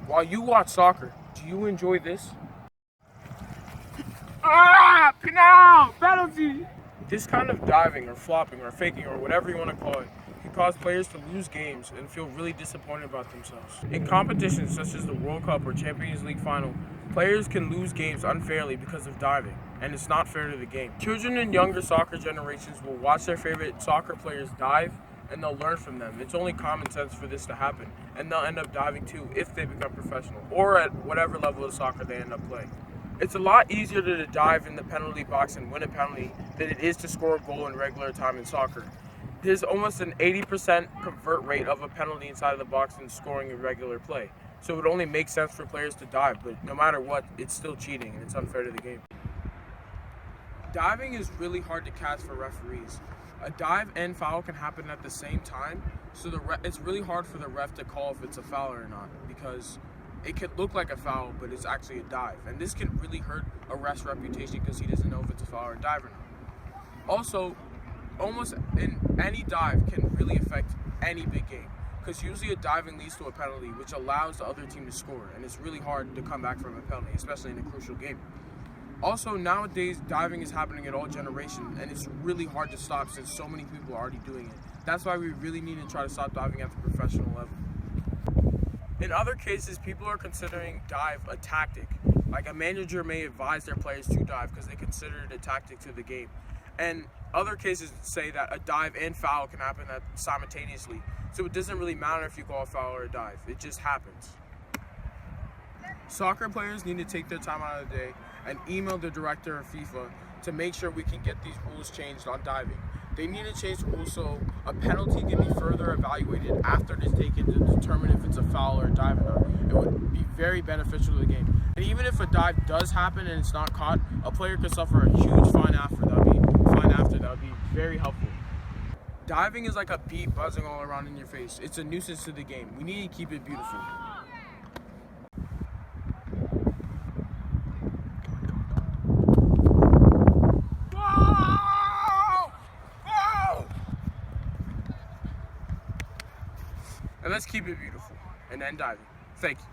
While you watch soccer, do you enjoy this? Ah! Penal! Penalty! This kind of diving or flopping or faking or whatever you want to call it can cause players to lose games and feel really disappointed about themselves. In competitions such as the World Cup or Champions League final, players can lose games unfairly because of diving, and it's not fair to the game. Children in younger soccer generations will watch their favorite soccer players dive and they'll learn from them. It's only common sense for this to happen, and they'll end up diving too if they become professional or at whatever level of soccer they end up playing. It's a lot easier to dive in the penalty box and win a penalty than it is to score a goal in regular time in soccer. There's almost an 80% convert rate of a penalty inside of the box than scoring in regular play. So it would only make sense for players to dive, but no matter what, it's still cheating and it's unfair to the game. Diving is really hard to catch for referees. A dive and foul can happen at the same time, so it's really hard for the ref to call if it's a foul or not, because it could look like a foul, but it's actually a dive. And this can really hurt a ref's reputation because he doesn't know if it's a foul or a dive or not. Also, almost in any dive can really affect any big game, because usually a diving leads to a penalty, which allows the other team to score, and it's really hard to come back from a penalty, especially in a crucial game. Also, nowadays, diving is happening at all generations, and it's really hard to stop since so many people are already doing it. That's why we really need to try to stop diving at the professional level. In other cases, people are considering dive a tactic. Like a manager may advise their players to dive because they consider it a tactic to the game. And other cases say that a dive and foul can happen simultaneously. So it doesn't really matter if you call a foul or a dive. It just happens. Soccer players need to take their time out of the day and email the director of FIFA to make sure we can get these rules changed on diving. They need to change the rules so a penalty can be further evaluated after it is taken to determine if it's a foul or a dive or not. It would be very beneficial to the game. And even if a dive does happen and it's not caught, a player could suffer a huge fine after. That would be very helpful. Diving is like a bee buzzing all around in your face. It's a nuisance to the game. We need to keep it beautiful. And let's keep it beautiful and then diving. Thank you.